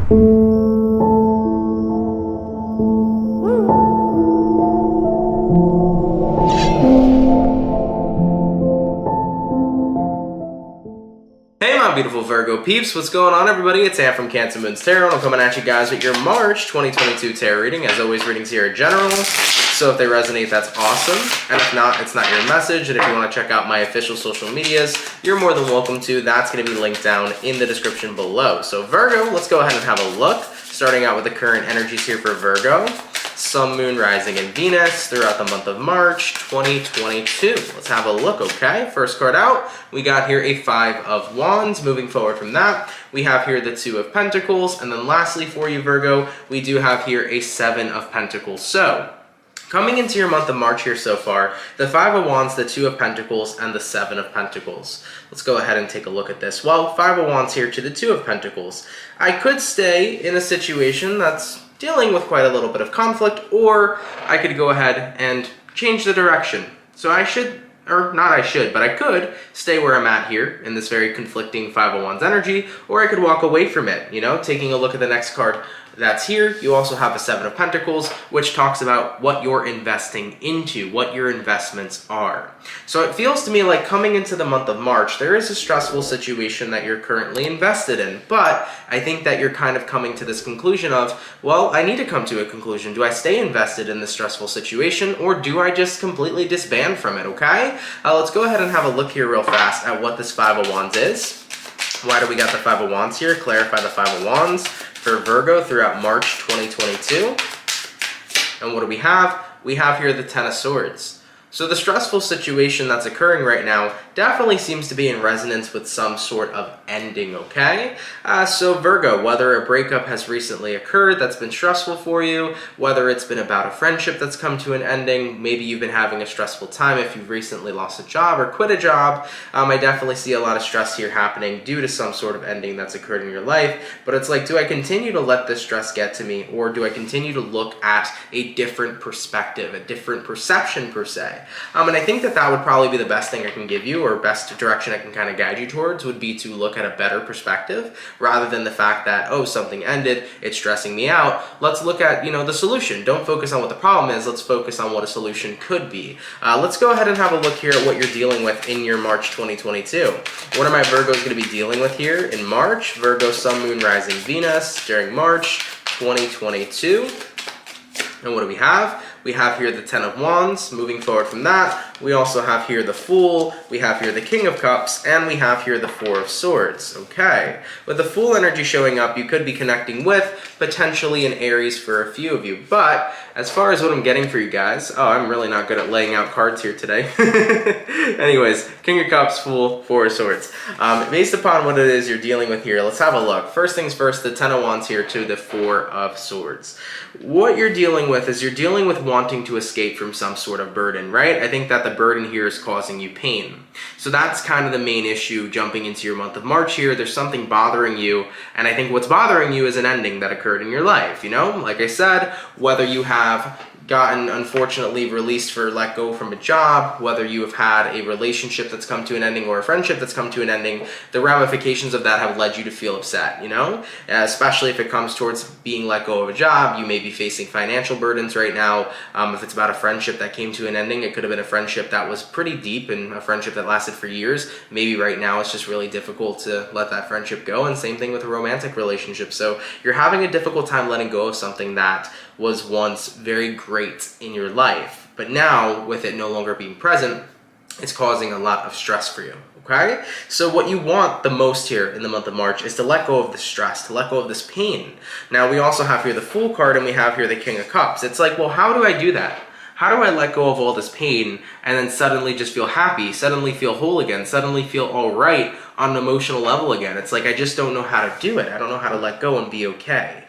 Hey my beautiful Virgo peeps, what's going on everybody? It's Sam from CancerMoonsTarot, and I'm coming at you guys with your March 2022 tarot reading. As always, readings here are general, so if they resonate, that's awesome. And if not, it's not your message. And if you want to check out my official social medias, you're more than welcome to. That's going to be linked down in the description below. So Virgo, let's go ahead and have a look. Starting out with the current energies here for Virgo. Sun, Moon, Rising, and Venus throughout the month of March 2022. Let's have a look, okay? First card out, we got here a Five of Wands. Moving forward from that, we have here the Two of Pentacles. And then lastly for you, Virgo, we do have here a Seven of Pentacles. So, coming into your month of March here so far, the Five of Wands, the Two of Pentacles, and the Seven of Pentacles. Let's go ahead and take a look at this. Well, Five of Wands here to the Two of Pentacles. I could stay in a situation that's dealing with quite a little bit of conflict, or I could go ahead and change the direction. So I should, or not I should, but I could stay where I'm at here in this very conflicting Five of Wands energy, or I could walk away from it, you know, taking a look at the next card that's here. You also have a Seven of Pentacles, which talks about what you're investing into, what your investments are. So it feels to me like coming into the month of March, there is a stressful situation that you're currently invested in, but I think that you're kind of coming to this conclusion of, well, I need to come to a conclusion. Do I stay invested in this stressful situation, or do I just completely disband from it, okay? Let's go ahead and have a look here real fast at what this Five of Wands is. Why do we got the Five of Wands here? Clarify the Five of Wands for Virgo throughout March 2022. And what do we have? We have here the Ten of Swords. So the stressful situation that's occurring right now definitely seems to be in resonance with some sort of ending, okay? So Virgo, whether a breakup has recently occurred that's been stressful for you, whether it's been about a friendship that's come to an ending, maybe you've been having a stressful time if you've recently lost a job or quit a job, I definitely see a lot of stress here happening due to some sort of ending that's occurred in your life. But it's like, do I continue to let this stress get to me, or do I continue to look at a different perspective, a different perception per se? And I think that that would probably be the best thing I can give you, or best direction I can kind of guide you towards, would be to look at a better perspective rather than the fact that, oh, something ended, it's stressing me out. Let's look at, you know, the solution. Don't focus on what the problem is. Let's focus on what a solution could be. Let's go ahead and have a look here at what you're dealing with in your March 2022. What are my Virgos going to be dealing with here in March? Virgo, Sun, Moon, Rising, Venus during March 2022. And what do we have? We have here the Ten of Wands. Moving forward from that, we also have here the Fool, we have here the King of Cups, and we have here the Four of Swords. Okay, with the Fool energy showing up, you could be connecting with potentially an Aries for a few of you. But as far as what I'm getting for you guys, oh, I'm really not good at laying out cards here today. Anyways, King of Cups, Fool, Four of Swords. Based upon what it is you're dealing with here, let's have a look. First things first, the Ten of Wands here to the Four of Swords. What you're dealing with is you're dealing with wanting to escape from some sort of burden, right? I think that the burden here is causing you pain. So that's kind of the main issue jumping into your month of March here. There's something bothering you, and I think what's bothering you is an ending that occurred in your life, you know? Like I said, whether you have gotten unfortunately released for let go from a job, whether you have had a relationship that's come to an ending or a friendship that's come to an ending, the ramifications of that have led you to feel upset, you know? Especially if it comes towards being let go of a job, you may be facing financial burdens right now. If it's about a friendship that came to an ending, it could have been a friendship that was pretty deep and a friendship that lasted for years. Maybe right now it's just really difficult to let that friendship go, and same thing with a romantic relationship. So you're having a difficult time letting go of something that was once very great in your life, but now with it no longer being present, it's causing a lot of stress for you, okay? So what you want the most here in the month of March is to let go of the stress, to let go of this pain. Now we also have here the Fool card, and we have here the King of Cups. It's like, well, how do I do that? How do I let go of all this pain and then suddenly just feel happy, suddenly feel whole again, suddenly feel all right on an emotional level again? It's like I just don't know how to do it. I don't know how to let go and be okay.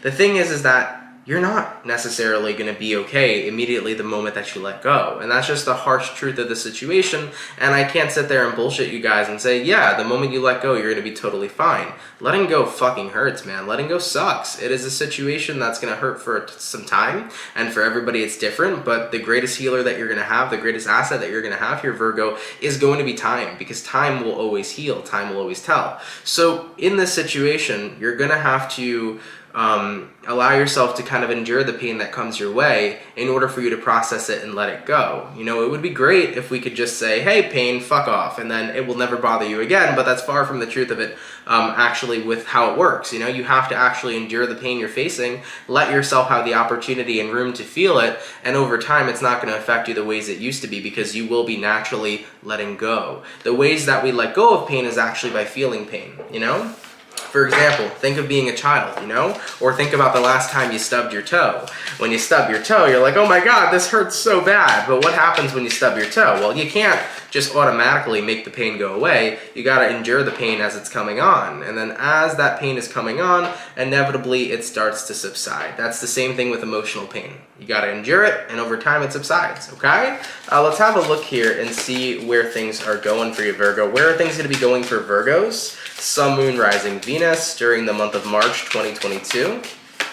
The thing is that you're not necessarily going to be okay immediately the moment that you let go. And that's just the harsh truth of the situation. And I can't sit there and bullshit you guys and say, yeah, the moment you let go, you're going to be totally fine. Letting go fucking hurts, man. Letting go sucks. It is a situation that's going to hurt for some time. And for everybody, it's different. But the greatest healer that you're going to have, the greatest asset that you're going to have here, Virgo, is going to be time. Because time will always heal. Time will always tell. So in this situation, you're going to have to allow yourself to kind of endure the pain that comes your way in order for you to process it and let it go. You know, it would be great if we could just say, hey, pain, fuck off, and then it will never bother you again, but that's far from the truth of it actually with how it works. You know, you have to actually endure the pain you're facing, let yourself have the opportunity and room to feel it, and over time it's not going to affect you the ways it used to be because you will be naturally letting go. The ways that we let go of pain is actually by feeling pain, you know? For example, think of being a child, you know? Or think about the last time you stubbed your toe. When you stub your toe, you're like, oh my God, this hurts so bad. But what happens when you stub your toe? Well, you can't just automatically make the pain go away. You gotta endure the pain as it's coming on. And then as that pain is coming on, inevitably it starts to subside. That's the same thing with emotional pain. You gotta endure it, and over time it subsides, okay? Let's have a look here and see where things are going for you, Virgo. Where are things gonna be going for Virgos? Sun, Moon, Rising, Venus during the month of March 2022.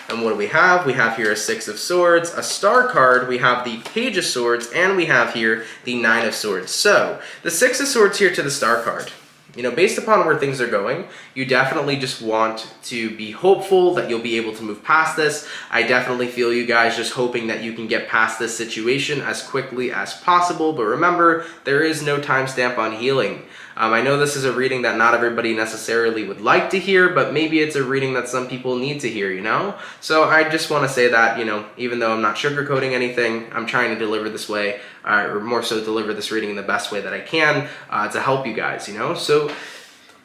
And what do we have? We have here a Six of Swords, a Star card, we have the Page of Swords, and we have here the Nine of Swords. So, the Six of Swords here to the Star card. You know, based upon where things are going, you definitely just want to be hopeful that you'll be able to move past this. I definitely feel you guys just hoping that you can get past this situation as quickly as possible. But remember, there is no timestamp on healing. I know this is a reading that not everybody necessarily would like to hear, but maybe it's a reading that some people need to hear, you know? So I just want to say that, you know, even though I'm not sugarcoating anything, I'm trying to deliver this way, or more so deliver this reading in the best way that I can to help you guys, you know? So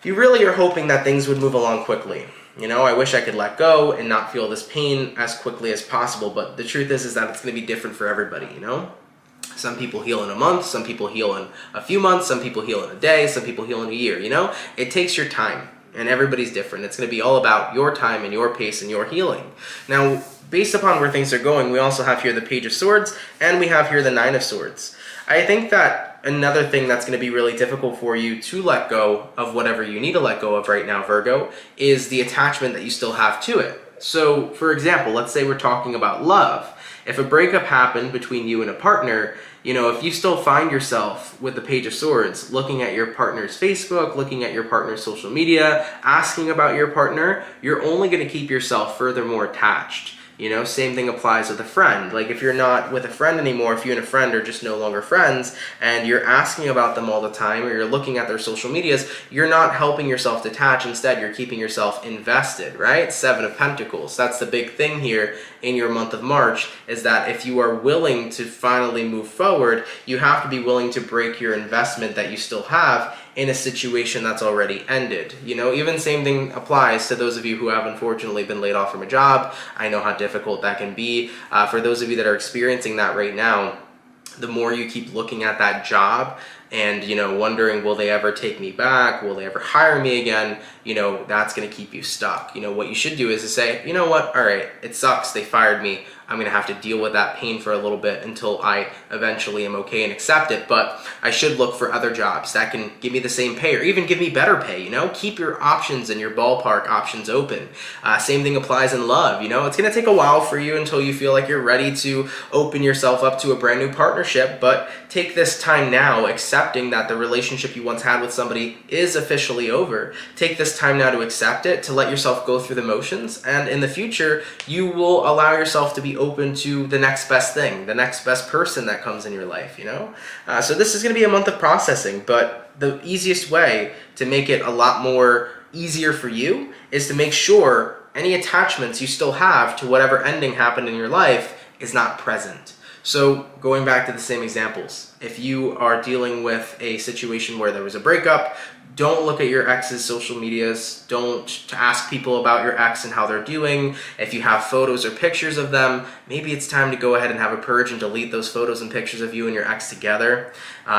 you really are hoping that things would move along quickly. You know, I wish I could let go and not feel this pain as quickly as possible, but the truth is that it's going to be different for everybody, you know? Some people heal in a month, some people heal in a few months, some people heal in a day, some people heal in a year, you know? It takes your time, and everybody's different. It's going to be all about your time and your pace and your healing. Now, based upon where things are going, we also have here the Page of Swords, and we have here the Nine of Swords. I think that another thing that's going to be really difficult for you to let go of whatever you need to let go of right now, Virgo, is the attachment that you still have to it. So, for example, let's say we're talking about love. If a breakup happened between you and a partner, you know, if you still find yourself with the Page of Swords, looking at your partner's Facebook, looking at your partner's social media, asking about your partner, you're only going to keep yourself furthermore attached. You know, same thing applies with a friend. Like if you're not with a friend anymore, if you and a friend are just no longer friends and you're asking about them all the time or you're looking at their social medias, you're not helping yourself detach. Instead, you're keeping yourself invested, right? Seven of Pentacles. That's the big thing here in your month of March, is that if you are willing to finally move forward, you have to be willing to break your investment that you still have in a situation that's already ended. You know, even same thing applies to those of you who have unfortunately been laid off from a job. I know how difficult that can be. For those of you that are experiencing that right now, the more you keep looking at that job and, you know, wondering, will they ever take me back? Will they ever hire me again? You know, that's going to keep you stuck. You know, what you should do is to say, you know what? All right, it sucks. They fired me. I'm going to have to deal with that pain for a little bit until I eventually am okay and accept it. But I should look for other jobs that can give me the same pay or even give me better pay, you know? Keep your options and your ballpark options open. Same thing applies in love, you know? It's going to take a while for you until you feel like you're ready to open yourself up to a brand new partnership, but take this time now accepting that the relationship you once had with somebody is officially over. Take this time now to accept it, to let yourself go through the motions, and in the future, you will allow yourself to be open to the next best thing, the next best person that comes in your life, you know? So this is going to be a month of processing, but the easiest way to make it a lot more easier for you is to make sure any attachments you still have to whatever ending happened in your life is not present. So going back to the same examples, if you are dealing with a situation where there was a breakup, don't look at your ex's social medias. Don't ask people about your ex and how they're doing. If you have photos or pictures of them, maybe it's time to go ahead and have a purge and delete those photos and pictures of you and your ex together.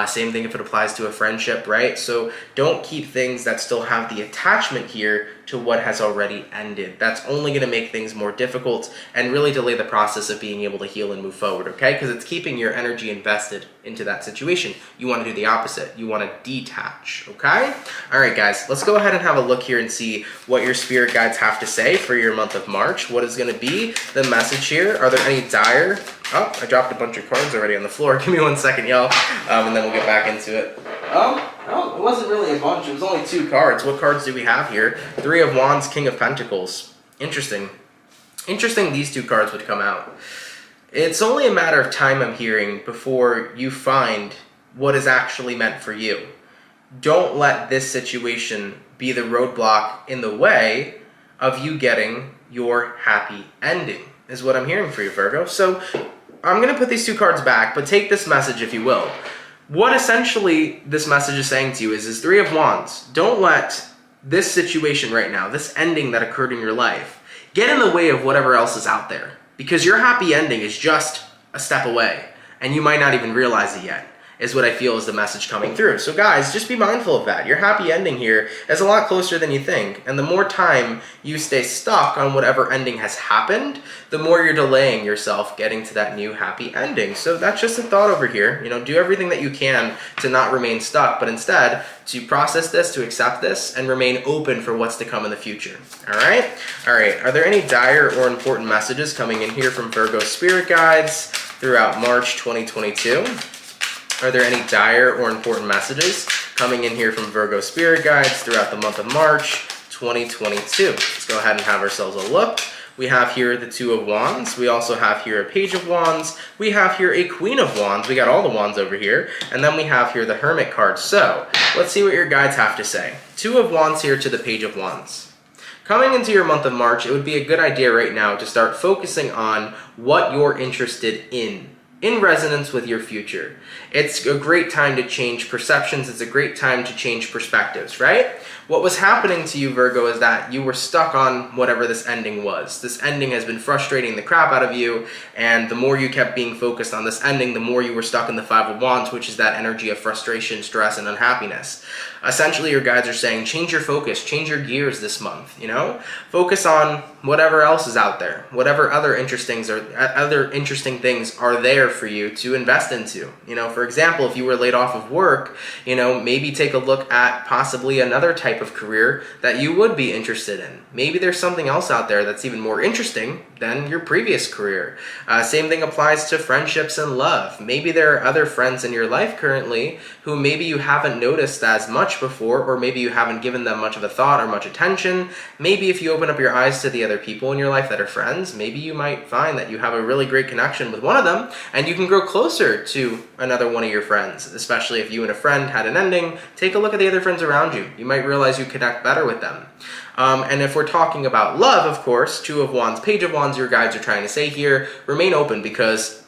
Same thing if it applies to a friendship, right? So don't keep things that still have the attachment here to what has already ended. That's only going to make things more difficult and really delay the process of being able to heal and move forward, okay? Because it's keeping your energy invested into that situation. You want to do the opposite. You want to detach, okay? All right, guys, let's go ahead and have a look here and see what your spirit guides have to say for your month of March. What is going to be the message here? Are there any dire... Oh, I dropped a bunch of cards already on the floor. Give me 1 second, y'all, and then we'll get back into it. Oh, it wasn't really a bunch. It was only 2 cards. What cards do we have here? 3 of Wands, King of Pentacles. Interesting. Interesting these 2 cards would come out. It's only a matter of time, I'm hearing, before you find what is actually meant for you. Don't let this situation be the roadblock in the way of you getting your happy ending, is what I'm hearing for you, Virgo. So I'm going to put these 2 cards back, but take this message, if you will. What essentially this message is saying to you is 3 of Wands. Don't let this situation right now, this ending that occurred in your life, get in the way of whatever else is out there. Because your happy ending is just a step away, and you might not even realize it yet, is what I feel is the message coming through. So guys, just be mindful of that. Your happy ending here is a lot closer than you think, and the more time you stay stuck on whatever ending has happened, the more you're delaying yourself getting to that new happy ending. So that's just a thought over here. You know, do everything that you can to not remain stuck, but instead to process this, to accept this, and remain open for what's to come in the future. All right? All right, are there any dire or important messages coming in here from Virgo spirit guides throughout March 2022? Are there any dire or important messages coming in here from Virgo spirit guides throughout the month of March 2022? Let's go ahead and have ourselves a look. We have here the 2 of Wands. We also have here a Page of Wands. We have here a Queen of Wands. We got all the wands over here. And then we have here the Hermit card. So let's see what your guides have to say. 2 of Wands here to the Page of Wands. Coming into your month of March, it would be a good idea right now to start focusing on what you're interested in resonance with your future. It's a great time to change perceptions. It's a great time to change perspectives, right? What was happening to you, Virgo, is that you were stuck on whatever this ending was. This ending has been frustrating the crap out of you, and the more you kept being focused on this ending, the more you were stuck in the 5 of Wands, which is that energy of frustration, stress, and unhappiness. Essentially, your guides are saying, change your focus, change your gears this month, you know? Focus on whatever else is out there, whatever other interesting things are there for you to invest into. You know, for example, if you were laid off of work, you know, maybe take a look at possibly another type of career that you would be interested in. Maybe there's something else out there that's even more interesting than your previous career. Same thing applies to friendships and love. Maybe there are other friends in your life currently who maybe you haven't noticed as much before, or maybe you haven't given them much of a thought or much attention. Maybe if you open up your eyes to the other people in your life that are friends, maybe you might find that you have a really great connection with one of them, and you can grow closer to another one of your friends. Especially if you and a friend had an ending, take a look at the other friends around you. You might realize you connect better with them. And if we're talking about love, of course, 2 of Wands, Page of Wands, your guides are trying to say here, remain open, because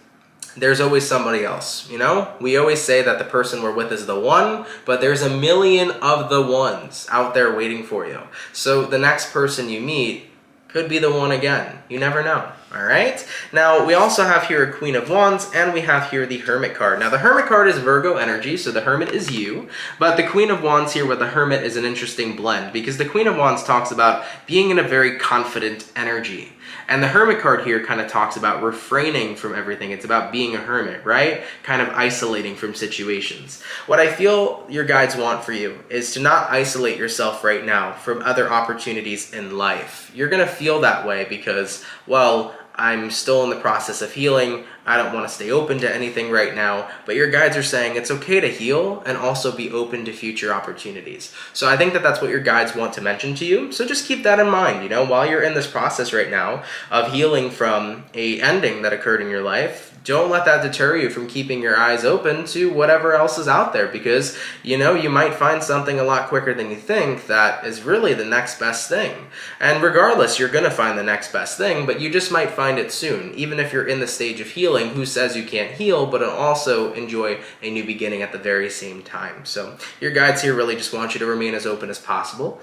there's always somebody else, you know? We always say that the person we're with is the one, but there's a million of the ones out there waiting for you. So the next person you meet could be the one again. You never know. All right. Now, we also have here a Queen of Wands, and we have here the Hermit card. Now, the Hermit card is Virgo energy, so the Hermit is you. But the Queen of Wands here with the Hermit is an interesting blend, because the Queen of Wands talks about being in a very confident energy. And the Hermit card here kind of talks about refraining from everything. It's about being a hermit, right? Kind of isolating from situations. What I feel your guides want for you is to not isolate yourself right now from other opportunities in life. You're going to feel that way because, well, I'm still in the process of healing. I don't want to stay open to anything right now, but your guides are saying it's okay to heal and also be open to future opportunities. So I think that that's what your guides want to mention to you. So just keep that in mind, you know, while you're in this process right now of healing from a ending that occurred in your life. Don't let that deter you from keeping your eyes open to whatever else is out there, because, you know, you might find something a lot quicker than you think that is really the next best thing. And regardless, you're going to find the next best thing, but you just might find it soon. Even if you're in the stage of healing, who says you can't heal, but also enjoy a new beginning at the very same time. So your guides here really just want you to remain as open as possible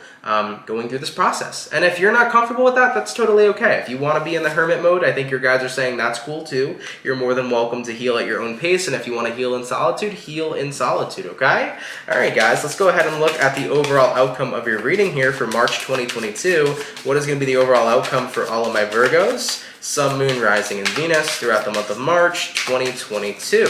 going through this process. And if you're not comfortable with that, that's totally okay. If you want to be in the hermit mode, I think your guides are saying that's cool too. You're more more than welcome to heal at your own pace. And if you want to heal in solitude, okay? All right, guys, let's go ahead and look at the overall outcome of your reading here for March 2022. What is going to be the overall outcome for all of my Virgos, Sun, Moon, Rising, and Venus throughout the month of March 2022?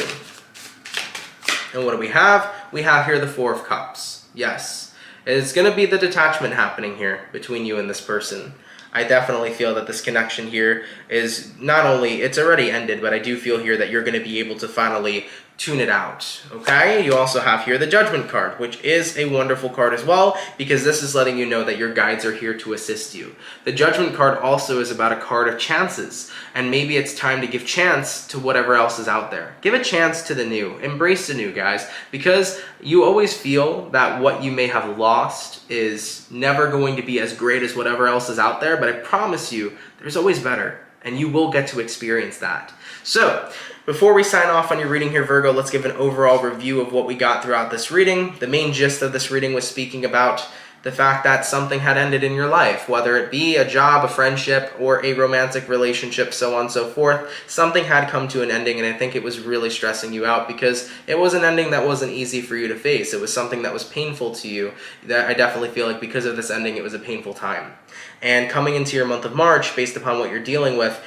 And what do we have? We have here the Four of Cups. Yes, it's going to be the detachment happening here between you and this person. I definitely feel that this connection here is not only, it's already ended, but I do feel here that you're going to be able to finally tune it out, okay? You also have here the Judgment card, which is a wonderful card as well, because this is letting you know that your guides are here to assist you. The Judgment card also is about a card of chances, and maybe it's time to give chance to whatever else is out there. Give a chance to the new. Embrace the new, guys, because you always feel that what you may have lost is never going to be as great as whatever else is out there, but I promise you, there's always better, and you will get to experience that. So, before we sign off on your reading here, Virgo, let's give an overall review of what we got throughout this reading. The main gist of this reading was speaking about the fact that something had ended in your life, whether it be a job, a friendship, or a romantic relationship, so on and so forth. Something had come to an ending, and I think it was really stressing you out because it was an ending that wasn't easy for you to face. It was something that was painful to you. That I definitely feel like because of this ending, it was a painful time. And coming into your month of March, based upon what you're dealing with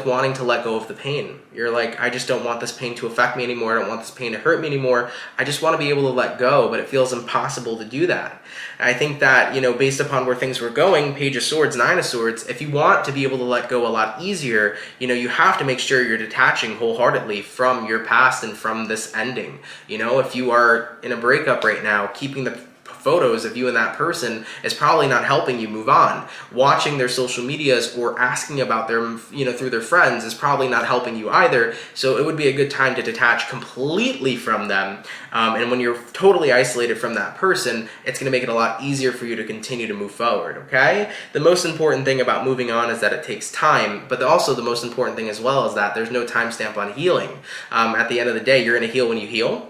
wanting to let go of the pain. You're like, I just don't want this pain to affect me anymore. I don't want this pain to hurt me anymore. I just want to be able to let go, but it feels impossible to do that. I think that, based upon where things were going, Page of Swords, Nine of Swords, if you want to be able to let go a lot easier, you have to make sure you're detaching wholeheartedly from your past and from this ending. If you are in a breakup right now, keeping the photos of you and that person is probably not helping you move on. Watching their social medias or asking about them, through their friends is probably not helping you either. So it would be a good time to detach completely from them. And when you're totally isolated from that person, it's going to make it a lot easier for you to continue to move forward, okay? The most important thing about moving on is that it takes time, but also the most important thing as well is that there's no timestamp on healing. At the end of the day, you're going to heal when you heal.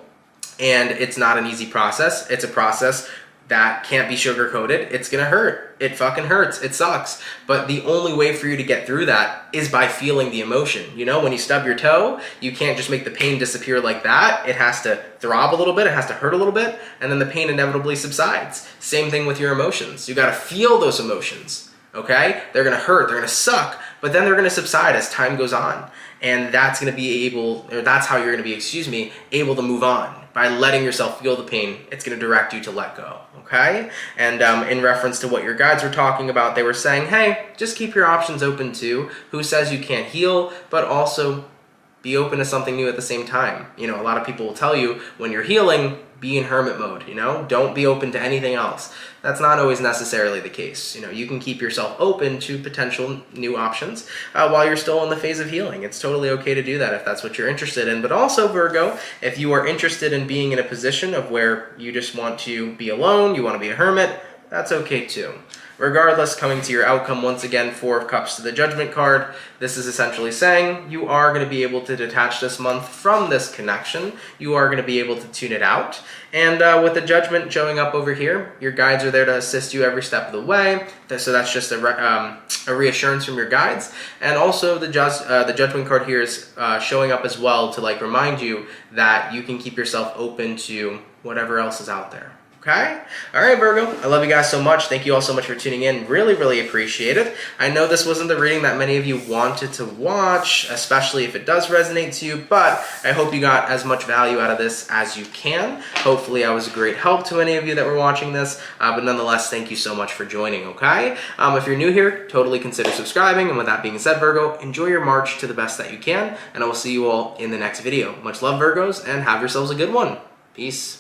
And it's not an easy process. It's a process that can't be sugar-coated. It's gonna hurt. It fucking hurts. It sucks. But the only way for you to get through that is by feeling the emotion. When you stub your toe, you can't just make the pain disappear like that. It has to throb a little bit. It has to hurt a little bit. And then the pain inevitably subsides. Same thing with your emotions. You gotta feel those emotions, okay? They're gonna hurt. They're gonna suck. But then they're gonna subside as time goes on. And that's how you're gonna be, able to move on. By letting yourself feel the pain, it's going to direct you to let go, okay? And in reference to what your guides were talking about, they were saying, hey, just keep your options open too. Who says you can't heal, but also be open to something new at the same time. A lot of people will tell you when you're healing, be in hermit mode, don't be open to anything else. That's not always necessarily the case. You can keep yourself open to potential new options while you're still in the phase of healing. It's totally okay to do that if that's what you're interested in. But also, Virgo, if you are interested in being in a position of where you just want to be alone, you want to be a hermit, that's okay too. Regardless, coming to your outcome, once again, Four of Cups to the Judgment card. This is essentially saying you are going to be able to detach this month from this connection. You are going to be able to tune it out. And with the Judgment showing up over here, your guides are there to assist you every step of the way. So that's just a reassurance from your guides. And also the Judgment card here is showing up as well to remind you that you can keep yourself open to whatever else is out there. Okay? All right, Virgo. I love you guys so much. Thank you all so much for tuning in. Really, really appreciate it. I know this wasn't the reading that many of you wanted to watch, especially if it does resonate to you, but I hope you got as much value out of this as you can. Hopefully, I was a great help to any of you that were watching this, but nonetheless, thank you so much for joining, okay? If you're new here, totally consider subscribing, and with that being said, Virgo, enjoy your March to the best that you can, and I will see you all in the next video. Much love, Virgos, and have yourselves a good one. Peace.